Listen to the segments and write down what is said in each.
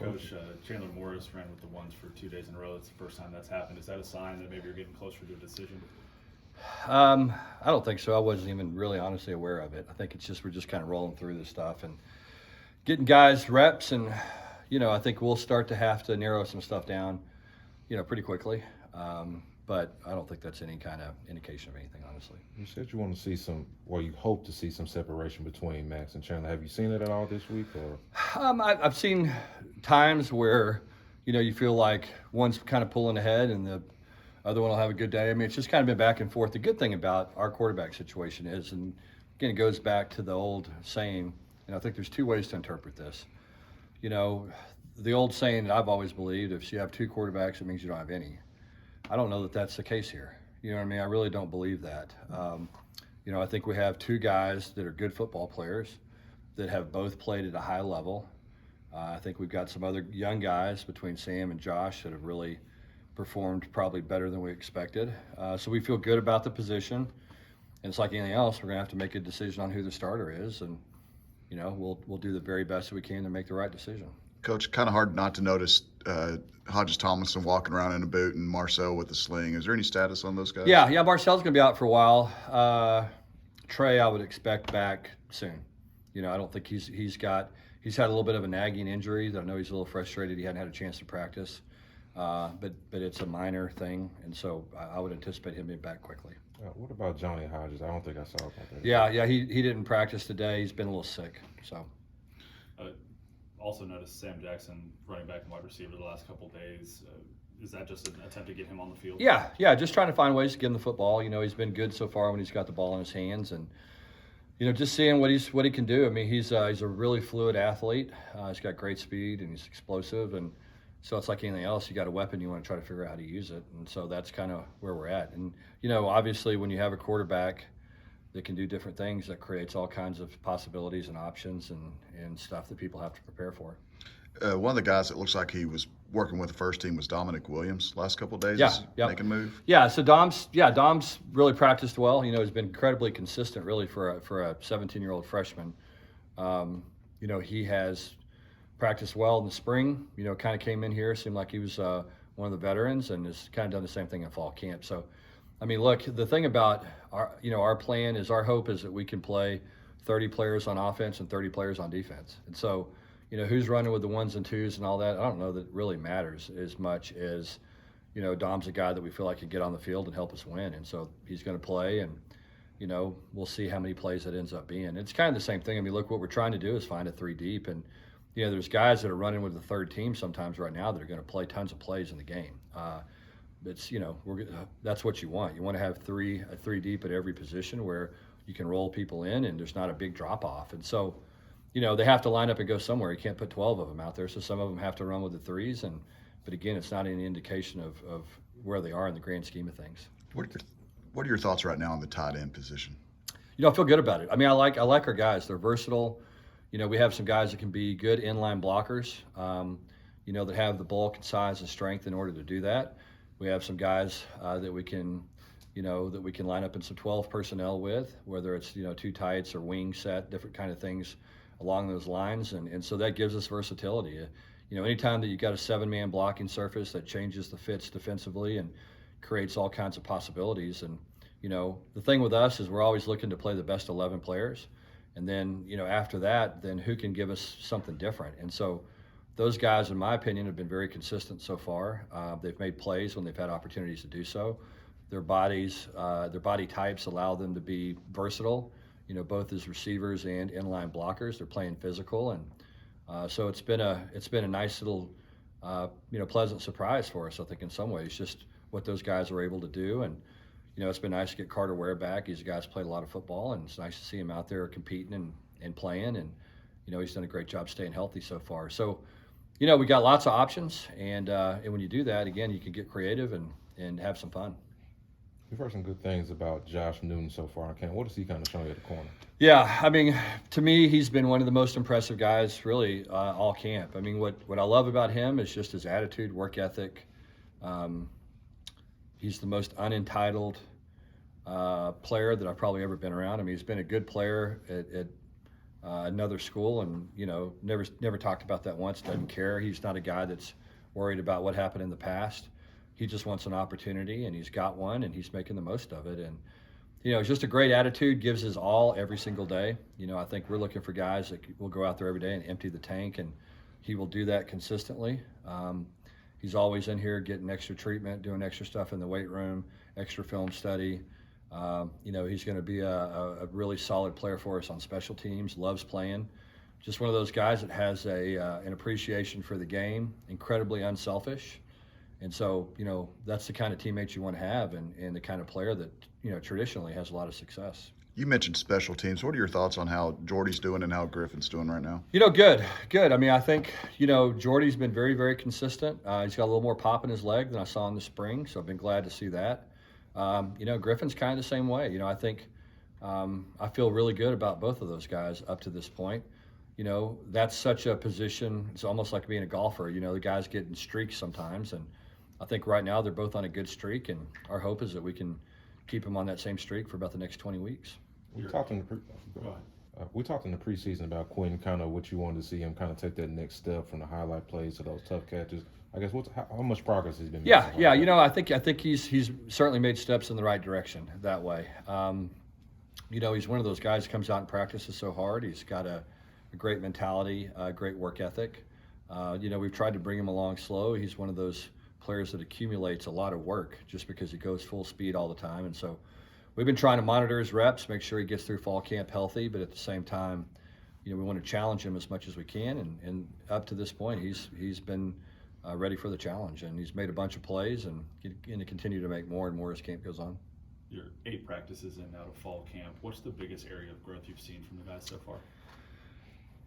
Coach, Chandler Morris ran with the ones for 2 days in a row. That's the first time that's happened. Is that a sign that maybe you're getting closer to a decision? I don't think so. I wasn't even really honestly aware of it. I think it's just we're just kind of rolling through this stuff and getting guys reps, and I think we'll start to have to narrow some stuff down, pretty quickly. But I don't think that's any kind of indication of anything, honestly. You said you want to see you hope to see some separation between Max and Chandler. Have you seen it at all this week? Or I've seen times where, you feel like one's kind of pulling ahead and the other one will have a good day. I mean, it's just kind of been back and forth. The good thing about our quarterback situation is, and again, it goes back to the old saying, and I think there's two ways to interpret this. The old saying that I've always believed, if you have two quarterbacks, it means you don't have any. I don't know that that's the case here. You know what I mean? I really don't believe that. I think we have two guys that are good football players that have both played at a high level. I think we've got some other young guys between Sam and Josh that have really performed probably better than we expected. So we feel good about the position. And it's like anything else, we're going to have to make a decision on who the starter is. And, we'll do the very best that we can to make the right decision. Coach, kind of hard not to notice Hodges Tomlinson walking around in a boot and Marcel with a sling. Is there any status on those guys? Yeah, Marcel's going to be out for a while. Trey, I would expect back soon. I don't think he's had a little bit of a nagging injury that I know he's a little frustrated. He hadn't had a chance to practice, but it's a minor thing, and so I would anticipate him being back quickly. What about Johnny Hodges? I don't think I saw about that. Yeah, he didn't practice today. He's been a little sick, so. Also noticed Sam Jackson running back and wide receiver the last couple of days. Is that just an attempt to get him on the field? Yeah, just trying to find ways to get him the football. He's been good so far when he's got the ball in his hands, and just seeing what he can do. I mean, he's a really fluid athlete. He's got great speed and he's explosive, and so it's like anything else. You got a weapon, you want to try to figure out how to use it, and so that's kind of where we're at. And obviously, when you have a quarterback that can do different things, that creates all kinds of possibilities and options and stuff that people have to prepare for. One of the guys that looks like he was working with the first team was Dominic Williams last couple of days. Yeah. Making a move. Yeah, so Dom's really practiced well. He's been incredibly consistent really for a 17-year-old freshman. He has practiced well in the spring. Kind of came in here, seemed like he was one of the veterans, and has kind of done the same thing in fall camp. So I mean, look, the thing about our plan is, our hope is that we can play 30 players on offense and 30 players on defense. And so, who's running with the ones and twos and all that, I don't know that it really matters as much as, Dom's a guy that we feel like can get on the field and help us win. And so he's going to play, and, we'll see how many plays that ends up being. It's kind of the same thing. I mean, look, what we're trying to do is find a three deep. And, there's guys that are running with the third team sometimes right now that are going to play tons of plays in the game. It's that's what you want. You want to have three deep at every position where you can roll people in and there's not a big drop off. And so, they have to line up and go somewhere. You can't put 12 of them out there, so some of them have to run with the threes. But again, it's not any indication of where they are in the grand scheme of things. What are your thoughts right now on the tight end position? I feel good about it. I mean, I like our guys. They're versatile. We have some guys that can be good inline blockers. That have the bulk and size and strength in order to do that. We have some guys that we can line up in some 12 personnel with, whether it's, two tights or wing set, different kind of things along those lines. And so that gives us versatility. Anytime that you've got a 7-man blocking surface that changes the fits defensively and creates all kinds of possibilities. And, the thing with us is we're always looking to play the best 11 players. And then, after that, then who can give us something different? And so those guys, in my opinion, have been very consistent so far. They've made plays when they've had opportunities to do so. Their body types allow them to be versatile, both as receivers and inline blockers. They're playing physical, and so it's been a nice little, pleasant surprise for us. I think in some ways, just what those guys are able to do, and it's been nice to get Carter Ware back. He's a guy who's played a lot of football, and it's nice to see him out there competing and playing, and he's done a great job staying healthy so far. So. We got lots of options, and when you do that, again, you can get creative and have some fun. We've heard some good things about Josh Newton so far in camp. What has he kind of shown you at the corner? Yeah, I mean, to me, he's been one of the most impressive guys, really, all camp. I mean, what I love about him is just his attitude, work ethic. He's the most unentitled player that I've probably ever been around. I mean, he's been a good player at another school, and never talked about that once. Doesn't care. He's not a guy that's worried about what happened in the past. He just wants an opportunity, and he's got one, and he's making the most of it. And it's just a great attitude. Gives his all every single day. I think we're looking for guys that will go out there every day and empty the tank, and he will do that consistently. He's always in here getting extra treatment, doing extra stuff in the weight room, extra film study. He's going to be a really solid player for us on special teams, loves playing. Just one of those guys that has an appreciation for the game, incredibly unselfish. And so, that's the kind of teammates you want to have, and the kind of player that, traditionally has a lot of success. You mentioned special teams. What are your thoughts on how Jordy's doing and how Griffin's doing right now? Good. I mean, I think, Jordy's been very, very consistent. He's got a little more pop in his leg than I saw in the spring, so I've been glad to see that. Griffin's kind of the same way. I think I feel really good about both of those guys up to this point. That's such a position. It's almost like being a golfer. The guys get in streaks sometimes, and I think right now they're both on a good streak, and our hope is that we can keep them on that same streak for about the next 20 weeks. We talked in the preseason about Quinn, kind of what you wanted to see him kind of take that next step from the highlight plays to those tough catches. I guess how much progress has he been making? Yeah. I think he's certainly made steps in the right direction that way. He's one of those guys who comes out and practices so hard. He's got a great mentality, a great work ethic. We've tried to bring him along slow. He's one of those players that accumulates a lot of work just because he goes full speed all the time. And so we've been trying to monitor his reps, make sure he gets through fall camp healthy, but at the same time, we want to challenge him as much as we can. And up to this point, he's been ready for the challenge, and he's made a bunch of plays and going to continue to make more and more as camp goes on. You're 8 practices in now to fall camp. What's the biggest area of growth you've seen from the guys so far?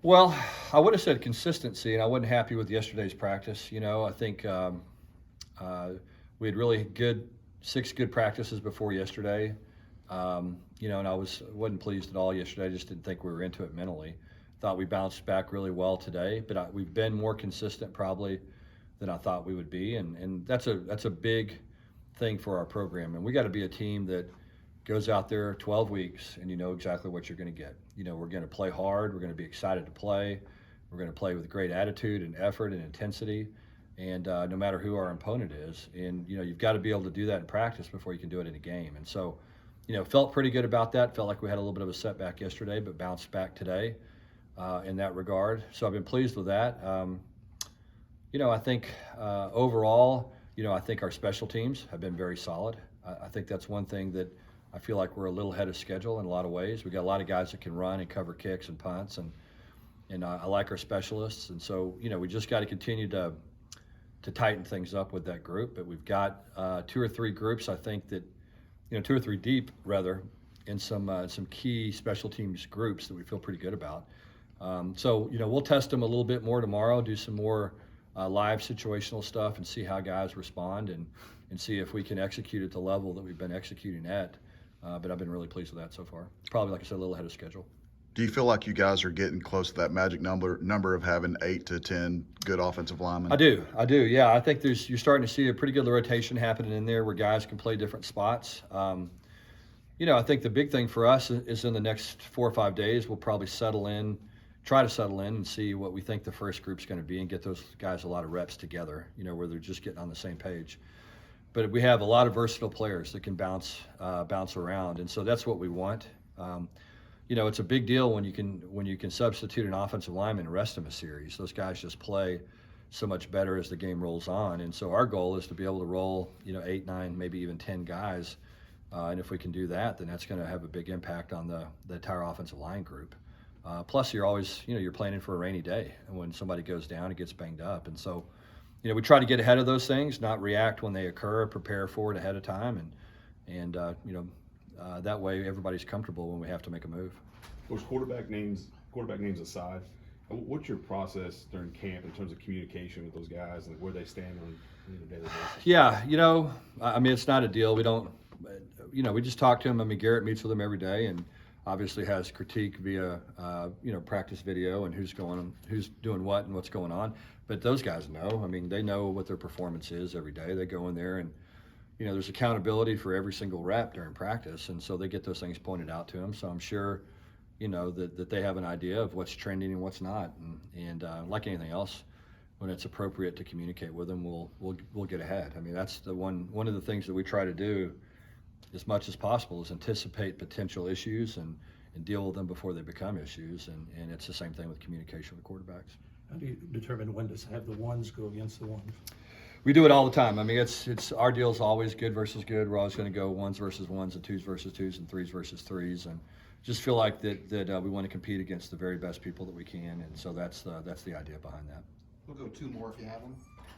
Well, I would have said consistency, and I wasn't happy with yesterday's practice. I think we had really 6 good practices before yesterday. And I wasn't pleased at all yesterday. I just didn't think we were into it mentally. Thought we bounced back really well today, but we've been more consistent probably than I thought we would be, and that's a big thing for our program. And we got to be a team that goes out there 12 weeks, and you know exactly what you're going to get. We're going to play hard. We're going to be excited to play. We're going to play with great attitude and effort and intensity, and no matter who our opponent is. And you've got to be able to do that in practice before you can do it in a game. And so, felt pretty good about that. Felt like we had a little bit of a setback yesterday, but bounced back today in that regard. So I've been pleased with that. I think overall, I think our special teams have been very solid. I think that's one thing that I feel like we're a little ahead of schedule in a lot of ways. We got a lot of guys that can run and cover kicks and punts, and I like our specialists. And so, we just got to continue to tighten things up with that group. But we've got 2 or 3 groups, I think that, 2 or 3 deep rather, in some key special teams groups that we feel pretty good about. So, we'll test them a little bit more tomorrow, do some more live situational stuff, and see how guys respond, and see if we can execute at the level that we've been executing at. But I've been really pleased with that so far. Probably, like I said, a little ahead of schedule. Do you feel like you guys are getting close to that magic number of having 8 to 10 good offensive linemen? I do. Yeah, I think you're starting to see a pretty good rotation happening in there where guys can play different spots. I think the big thing for us is in the next 4 or 5 days, we'll probably try to settle in and see what we think the first group's going to be, and get those guys a lot of reps together, where they're just getting on the same page. But we have a lot of versatile players that can bounce around, and so that's what we want. It's a big deal when you can substitute an offensive lineman and rest him a series. Those guys just play so much better as the game rolls on, and so our goal is to be able to roll 8, 9, maybe even 10 guys, and if we can do that, then that's going to have a big impact on the entire offensive line group. Plus, you're always, you're planning for a rainy day, and when somebody goes down, it gets banged up. And so, we try to get ahead of those things, not react when they occur, prepare for it ahead of time, and that way everybody's comfortable when we have to make a move. Those quarterback names aside, what's your process during camp in terms of communication with those guys, and where they stand on a daily basis? Yeah, it's not a deal. We don't, we just talk to them. Garrett meets with them every day, and obviously has critique via, practice video and who's doing what and what's going on. But those guys know. They know what their performance is every day. They go in there and, there's accountability for every single rep during practice, and so they get those things pointed out to them. So I'm sure, that they have an idea of what's trending and what's not. And like anything else, when it's appropriate to communicate with them, we'll get ahead. I mean, that's one of the things that we try to do as much as possible is anticipate potential issues and deal with them before they become issues. And it's the same thing with communication with quarterbacks. How do you determine when to have the ones go against the ones? We do it all the time. I mean, it's our deal is always good versus good. We're always going to go ones versus ones and twos versus twos and threes versus threes, and just feel like that we want to compete against the very best people that we can, and so that's the idea behind that. We'll go two more if you have them.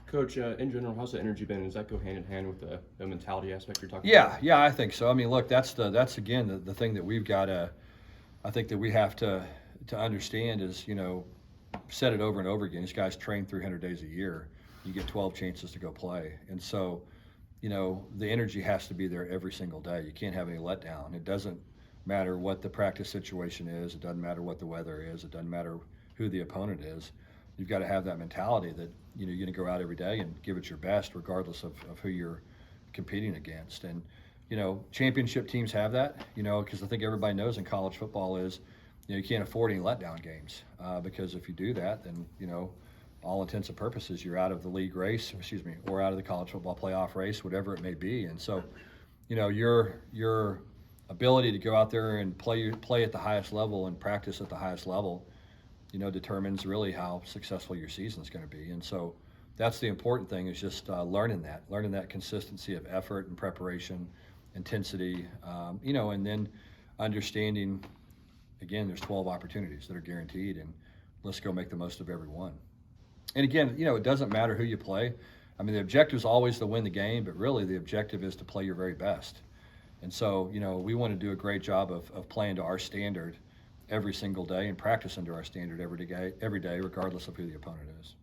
Coach, in general, how's the energy been? Does that go hand in hand with the mentality aspect you're talking Yeah, about? yeah, I think so. I mean, look, that's again the thing that we've got to, I think that we have to understand is, said it over and over again. These guys train 300 days a year. You get 12 chances to go play, and so, the energy has to be there every single day. You can't have any letdown. It doesn't matter what the practice situation is. It doesn't matter what the weather is. It doesn't matter who the opponent is. You've got to have that mentality that you're going to go out every day and give it your best, regardless of who you're competing against. And championship teams have that. Because I think everybody knows in college football is you can't afford any letdown games because if you do that, then all intents and purposes you're out of the league race, or out of the college football playoff race, whatever it may be. And so, your ability to go out there and play at the highest level and practice at the highest level, determines really how successful your season is going to be. And so that's the important thing is just learning that consistency of effort and preparation, intensity, and then understanding, again, there's 12 opportunities that are guaranteed, and let's go make the most of every one. And again, it doesn't matter who you play. I mean, the objective is always to win the game, but really the objective is to play your very best. And so, we want to do a great job of playing to our standard every single day and practicing to our standard every day, regardless of who the opponent is.